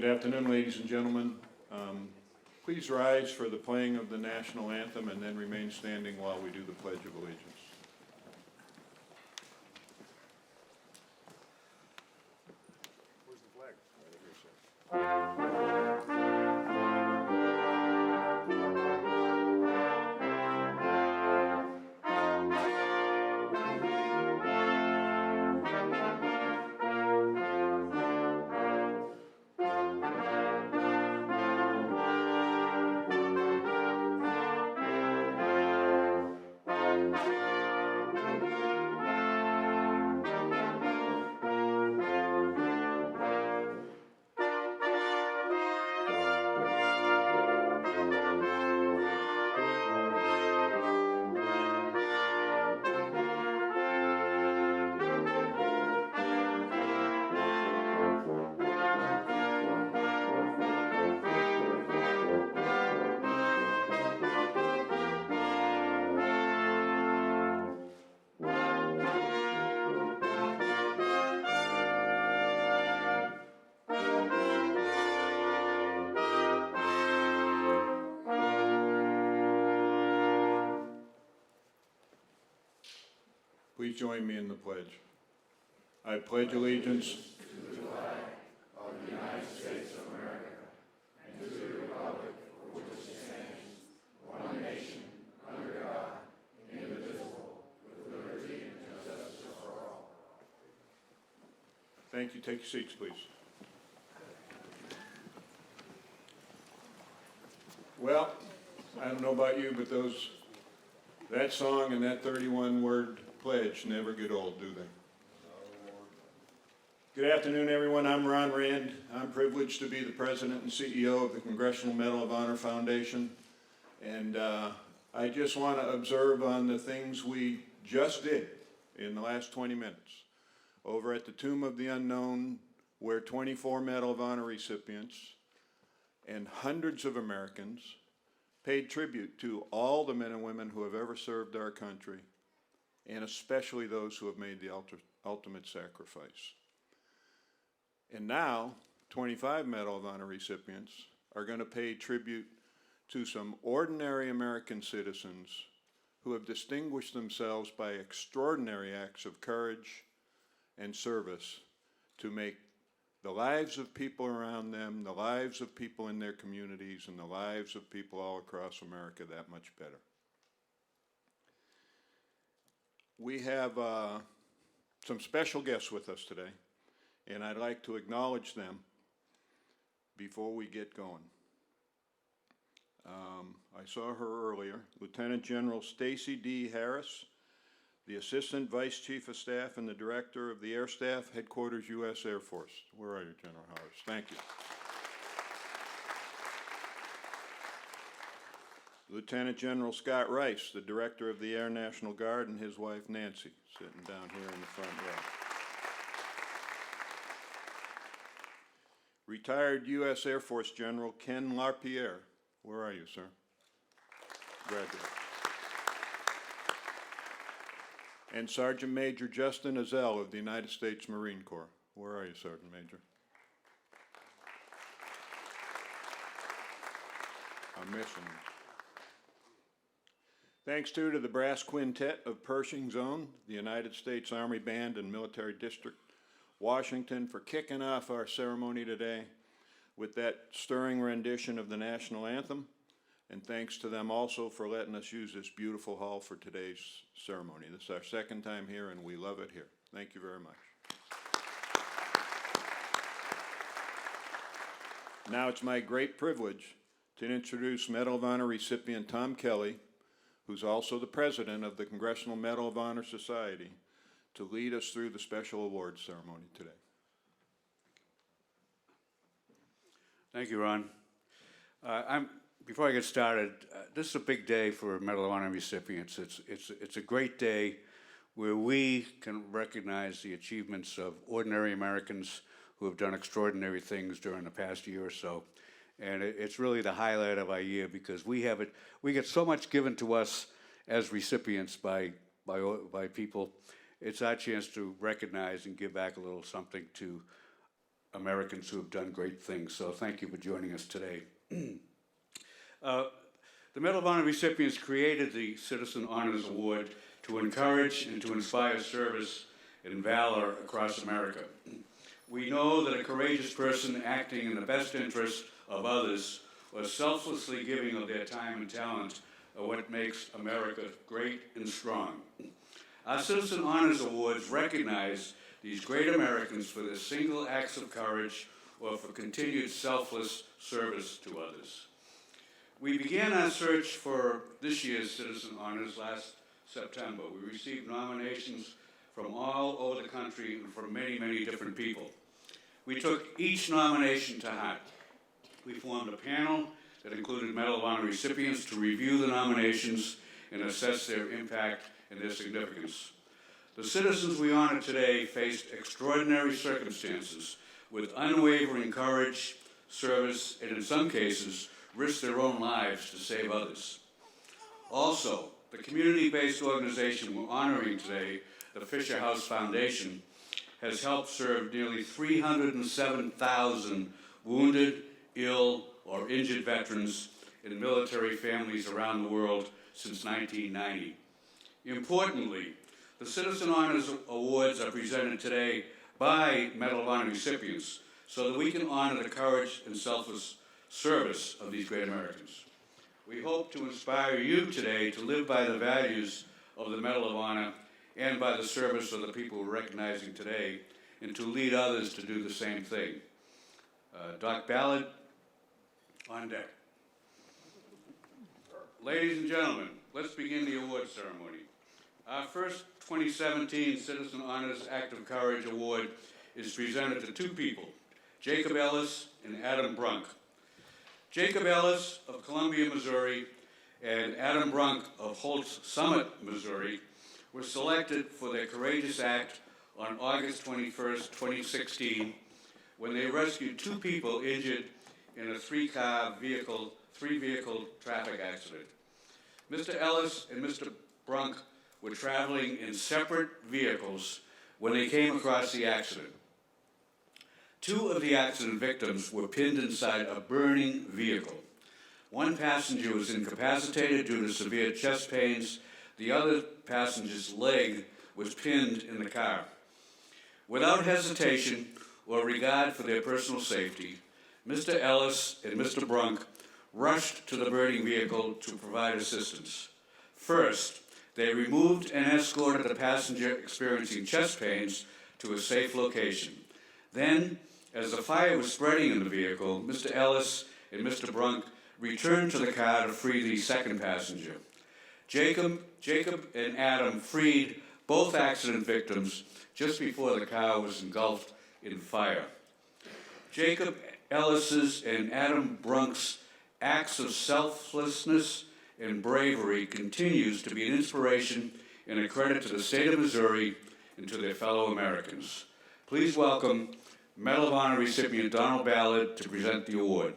Good afternoon, ladies and gentlemen. Please rise for the playing of the national anthem and then remain standing while we do the Pledge of Allegiance. Where's the flag? Right here, sir. Please join me in the pledge. I pledge allegiance to the flag of the United States of America and to the republic for which it stands, one nation, under God, indivisible, with liberty and justice for all. Thank you. Take your seats, please. Well, I don't know about you, but that song and that 31-word pledge never get old, do they? Good afternoon, everyone. I'm Ron Rand. I'm privileged to be the president and CEO of the Congressional Medal of Honor Foundation. And I just want to observe on the things we just did in the last 20 minutes. Over at the Tomb of the Unknown, where 24 Medal of Honor recipients and hundreds of Americans paid tribute to all the men and women who have ever served our country, and especially those who have made the ultimate sacrifice. And now, 25 Medal of Honor recipients are going to pay tribute to some ordinary American citizens who have distinguished themselves by extraordinary acts of courage and service to make the lives of people around them, the lives of people in their communities, and the lives of people all across America that much better. We have some special guests with us today, and I'd like to acknowledge them before we get going. I saw her earlier, Lieutenant General Stacy D. Harris, the Assistant Vice Chief of Staff and the Director of the Air Staff, Headquarters, U.S. Air Force. Where are you, General Harris? Thank you. Lieutenant General Scott Rice, the Director of the Air National Guard, and his wife Nancy, sitting down here in the front row. Retired U.S. Air Force General Ken LaPierre. Where are you, sir? Graduate. And Sergeant Major Justin Ezell of the United States Marine Corps. Where are you, Sergeant Major? I'm missing him. Thanks to the Brass Quintet of Pershing's Own, the United States Army Band and Military District, Washington, for kicking off our ceremony today with that stirring rendition of the national anthem. And thanks to them also for letting us use this beautiful hall for today's ceremony. This is our second time here, and we love it here. Thank you very much. Now it's my great privilege to introduce Medal of Honor recipient Tom Kelly, who's also the president of the Congressional Medal of Honor Society, to lead us through the special awards ceremony today. Thank you, Ron. Before I get started, this is a big day for Medal of Honor recipients. It's a great day where we can recognize the achievements of ordinary Americans who have done extraordinary things during the past year or so. And it's really the highlight of our year because we get so much given to us as recipients by people. It's our chance to recognize and give back a little something to Americans who have done great things. So thank you for joining us today. The Medal of Honor recipients created the Citizen Honors Award to encourage and to inspire service and valor across America. We know that a courageous person acting in the best interest of others or selflessly giving of their time and talent are what makes America great and strong. Our Citizen Honors Awards recognize these great Americans for their single acts of courage or for continued selfless service to others. We began our search for this year's Citizen Honors last September. We received nominations from all over the country and from many, many different people. We took each nomination to heart. We formed a panel that included Medal of Honor recipients to review the nominations and assess their impact and their significance. The citizens we honor today faced extraordinary circumstances with unwavering courage, service, and in some cases, risked their own lives to save others. Also, the community-based organization we're honoring today, the Fisher House Foundation, has helped serve nearly 307,000 wounded, ill, or injured veterans and military families around the world since 1990. Importantly, the Citizen Honors Awards are presented today by Medal of Honor recipients so that we can honor the courage and selfless service of these great Americans. We hope to inspire you today to live by the values of the Medal of Honor and by the service of the people we're recognizing today, and to lead others to do the same thing. Doc Ballard, on deck. Ladies and gentlemen, let's begin the award ceremony. Our first 2017 Citizen Honors Act of Courage Award is presented to two people, Jacob Ellis and Adam Brunk. Jacob Ellis of Columbia, Missouri, and Adam Brunk of Holtz Summit, Missouri, were selected for their courageous act on August 21st, 2016, when they rescued two people injured in a three-vehicle traffic accident. Mr. Ellis and Mr. Brunk were traveling in separate vehicles when they came across the accident. Two of the accident victims were pinned inside a burning vehicle. One passenger was incapacitated due to severe chest pains. The other passenger's leg was pinned in the car. Without hesitation or regard for their personal safety, Mr. Ellis and Mr. Brunk rushed to the burning vehicle to provide assistance. First, they removed and escorted the passenger experiencing chest pains to a safe location. Then, as the fire was spreading in the vehicle, Mr. Ellis and Mr. Brunk returned to the car to free the second passenger. Jacob and Adam freed both accident victims just before the car was engulfed in fire. Jacob Ellis's and Adam Brunk's acts of selflessness and bravery continues to be an inspiration and a credit to the state of Missouri and to their fellow Americans. Please welcome Medal of Honor recipient Donald Ballard to present the award.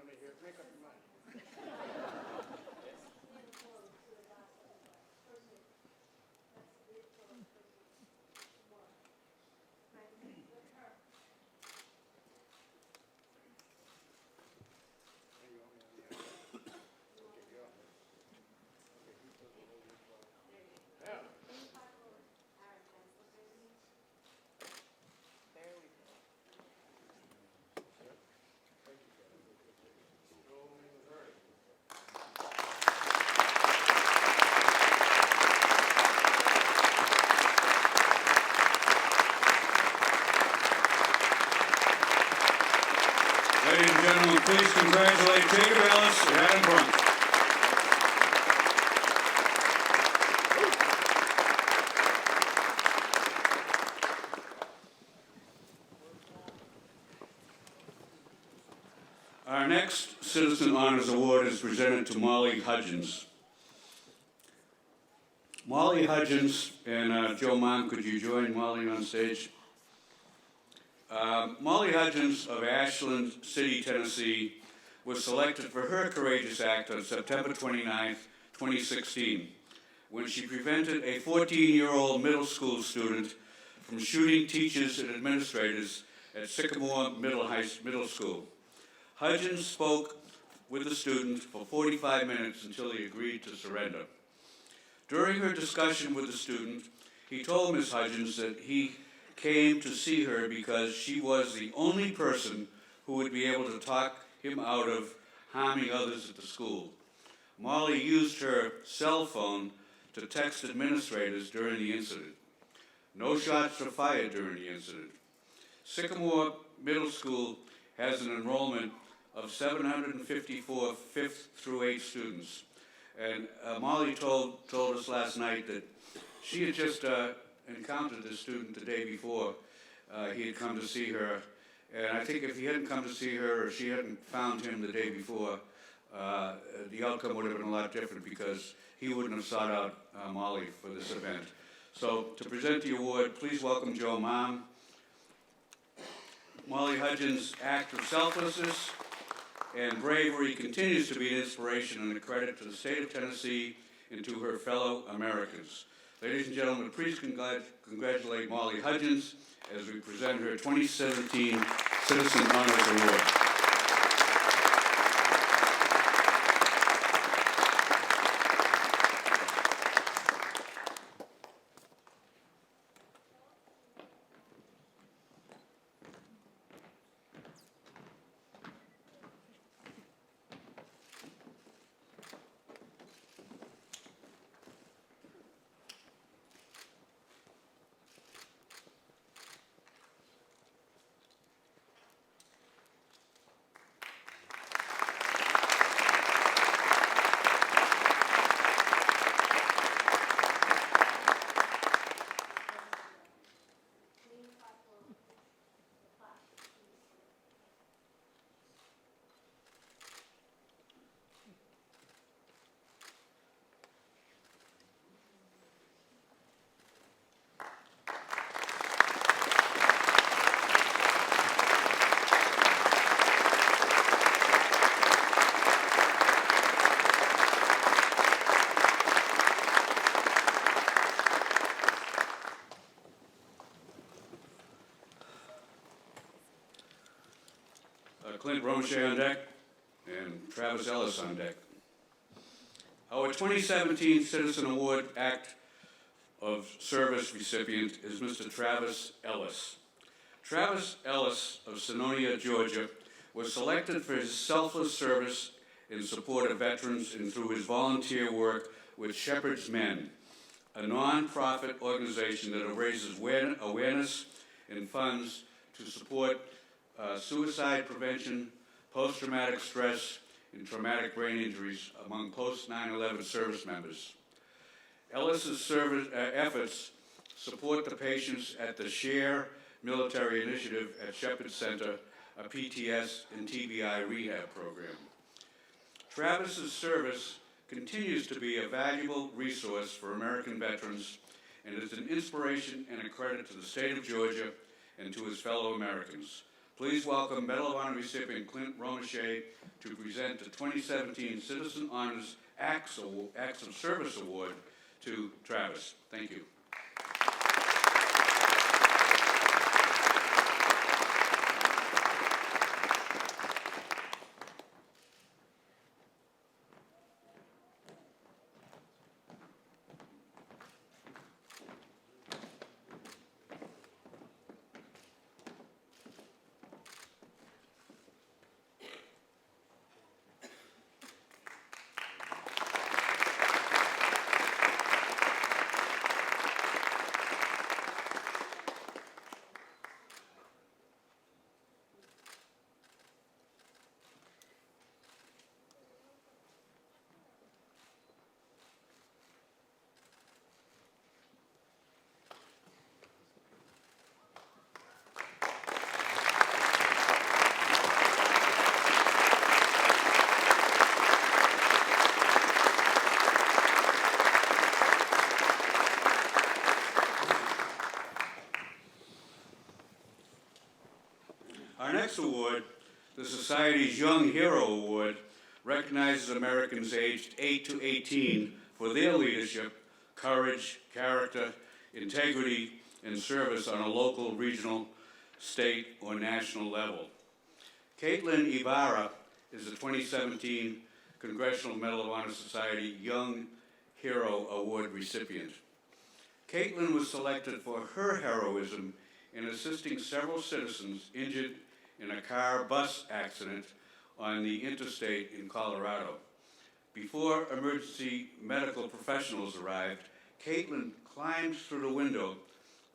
of me here. Make up your mind. Ladies and gentlemen, please congratulate Jacob Ellis and Adam Brunk. Our next Citizen Honors Award is presented to Molly Hudgens. Molly Hudgens, and Joe Mom, could you join Molly on stage? Molly Hudgens of Ashland City, Tennessee, was selected for her courageous act on September 29, 2016, when she prevented a 14-year-old middle school student from shooting teachers and administrators at Sycamore Middle School. Hudgens spoke with the student for 45 minutes until he agreed to surrender. During her discussion with the student, he told Ms. Hudgens that he came to see her because she was the only person who would be able to talk him out of harming others at the school. Molly used her cell phone to text administrators during the incident. No shots were fired during the incident. Sycamore Middle School has an enrollment of 754 5th through 8th students. And Molly told us last night that she had just encountered this student the day before he had come to see her. And I think if he hadn't come to see her or she hadn't found him the day before, the outcome would have been a lot different because he wouldn't have sought out Molly for this event. So to present the award, please welcome Joe Mom. Molly Hudgens' act of selflessness and bravery continues to be an inspiration and a credit to the state of Tennessee and to her fellow Americans. Ladies and gentlemen, please congratulate Molly Hudgens as we present her 2017 Citizen Honors Award. Clint Roche on deck, and Travis Ellis on deck. Our 2017 Citizen Award Act of Service recipient is Mr. Travis Ellis. Travis Ellis of Sononia, Georgia, was selected for his selfless service in support of veterans and through his volunteer work with Shepherd's Men, a non-profit organization that raises awareness and funds to support suicide prevention, post-traumatic stress, and traumatic brain injuries among post-9/11 service members. Ellis's service efforts support the patients at the SHARE Military Initiative at Shepherd Center, a PTS and TBI rehab program. Travis's service continues to be a valuable resource for American veterans and is an inspiration and a credit to the state of Georgia and to his fellow Americans. Please welcome Medal of Honor recipient Clint Romachet to present the 2017 Citizen Honors Acts of Service Award to Travis. Thank you. Our next award, the Society's Young Hero Award, recognizes Americans aged 8 to 18 for their leadership, courage, character, integrity, and service on a local, regional, state, or national level. Caitlin Ibarra is the 2017 Congressional Medal of Honor Society Young Hero Award recipient. Caitlin was selected for her heroism in assisting several citizens injured in a car-bus accident on the interstate in Colorado. Before emergency medical professionals arrived, Caitlin climbed through the window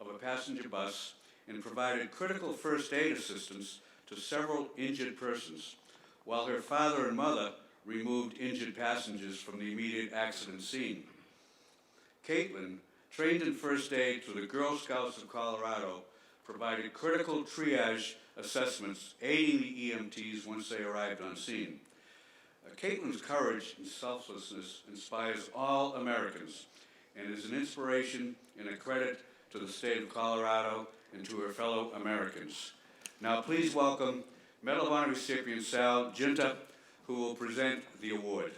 of a passenger bus and provided critical first aid assistance to several injured persons, while her father and mother removed injured passengers from the immediate accident scene. Caitlin, trained in first aid through the Girl Scouts of Colorado, provided critical triage assessments, aiding the EMTs once they arrived on scene. Caitlin's courage and selflessness inspires all Americans and is an inspiration and a credit to the state of Colorado and to her fellow Americans. Now please welcome Medal of Honor recipient Sal Ginta, who will present the award.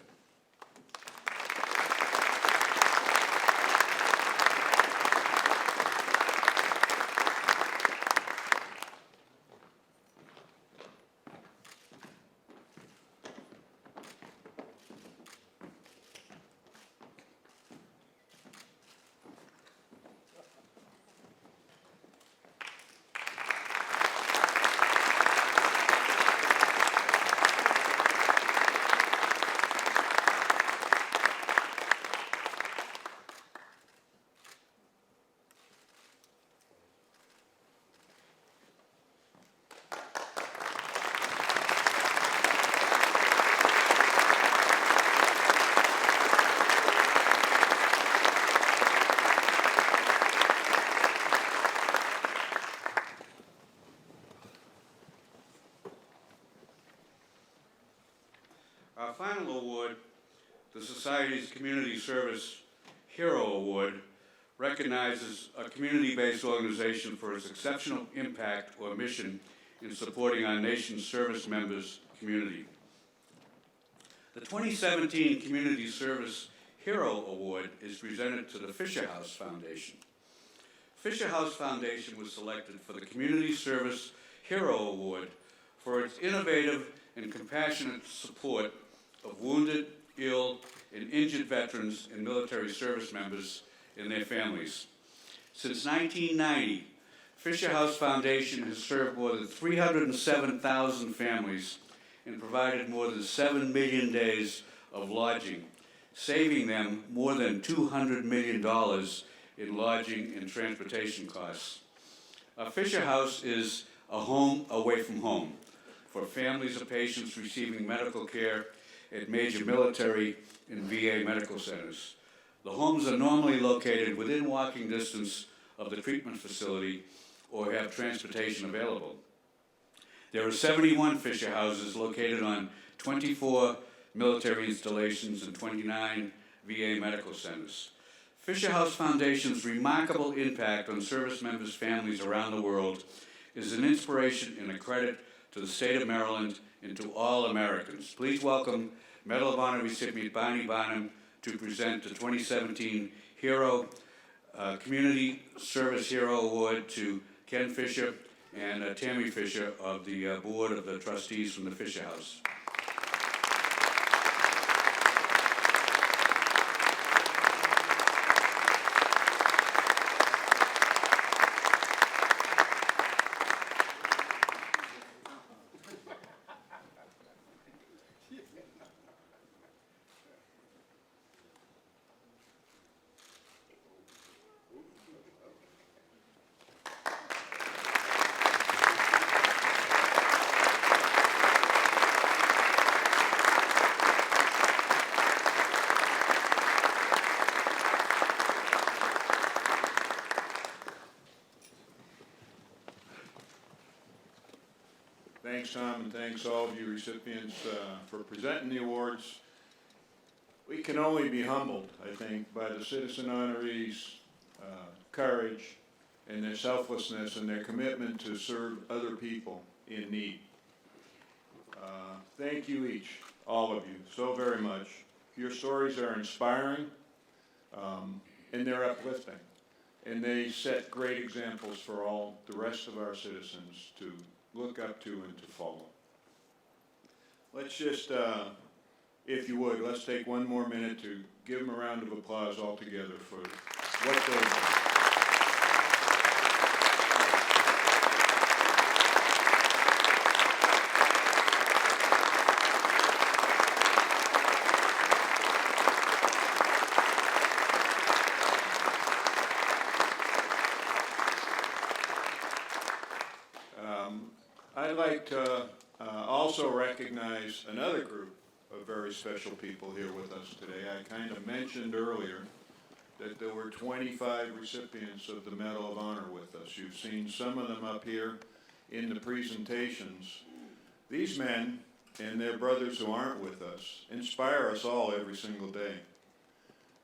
Our final award, the Society's Community Service Hero Award, recognizes a community-based organization for its exceptional impact or mission in supporting our nation's service members' community. The 2017 Community Service Hero Award is presented to the Fisher House Foundation. Fisher House Foundation was selected for the Community Service Hero Award for its innovative and compassionate support of wounded, ill, and injured veterans and military service members and their families. Since 1990, Fisher House Foundation has served more than 307,000 families and provided more than 7 million days of lodging, saving them more than $200 million in lodging and transportation costs. Fisher House is a home away from home for families of patients receiving medical care at major military and VA medical centers. The homes are normally located within walking distance of the treatment facility or have transportation available. There are 71 Fisher Houses located on 24 military installations and 29 VA medical centers. Fisher House Foundation's remarkable impact on service members' families around the world is an inspiration and a credit to the state of Maryland and to all Americans. Please welcome Medal of Honor recipient Bonnie Bonham to present the 2017 Community Service Hero Award to Ken Fisher and Tammy Fisher of the Board of the Trustees from the Fisher House. Thanks, Tom, and thanks all of you recipients for presenting the awards. We can only be humbled, I think, by the citizen honorees' courage and their selflessness and their commitment to serve other people in need. Thank you each, all of you, so very much. Your stories are inspiring and they're uplifting. And they set great examples for all the rest of our citizens to look up to and to follow. Let's just, if you would, let's take one more minute to give them a round of applause all together for what they've done. I'd like to also recognize another group of very special people here with us today. I kind of mentioned earlier that there were 25 recipients of the Medal of Honor with us. You've seen some of them up here in the presentations. These men and their brothers who aren't with us inspire us all every single day.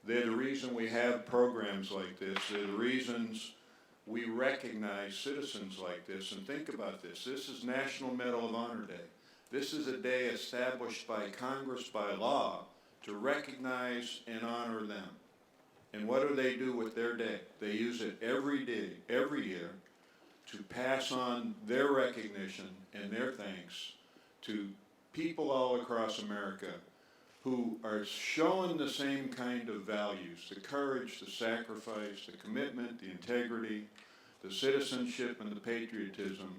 They're the reason we have programs like this. They're the reasons we recognize citizens like this. And think about this. This is National Medal of Honor Day. This is a day established by Congress by law to recognize and honor them. And what do they do with their day? They use it every day, every year, to pass on their recognition and their thanks to people all across America who are showing the same kind of values, the courage, the sacrifice, the commitment, the integrity, the citizenship, and the patriotism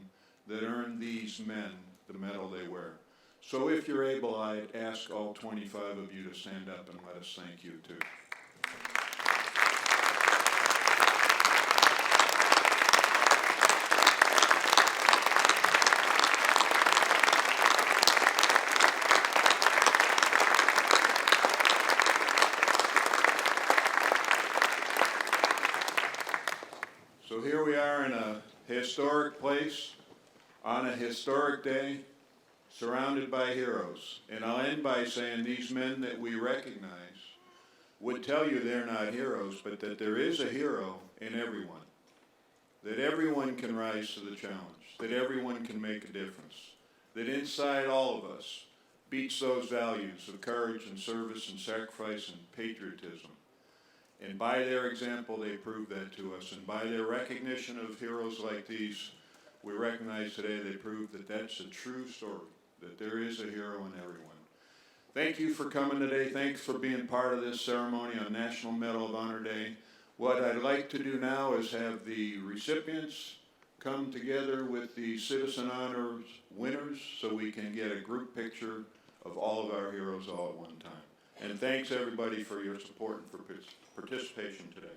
that earned these men the medal they wear. So if you're able, I'd ask all 25 of you to stand up and let us thank you too. So here we are in a historic place, on a historic day, surrounded by heroes. And I'll end by saying these men that we recognize would tell you they're not heroes, but that there is a hero in everyone. That everyone can rise to the challenge, that everyone can make a difference, that inside all of us beats those values of courage and service and sacrifice and patriotism. And by their example, they prove that to us. And by their recognition of heroes like these, we recognize today they prove that that's a true story, that there is a hero in everyone. Thank you for coming today. Thanks for being part of this ceremony on National Medal of Honor Day. What I'd like to do now is have the recipients come together with the Citizen Honors winners so we can get a group picture of all of our heroes all at one time. And thanks everybody for your support and for participation today.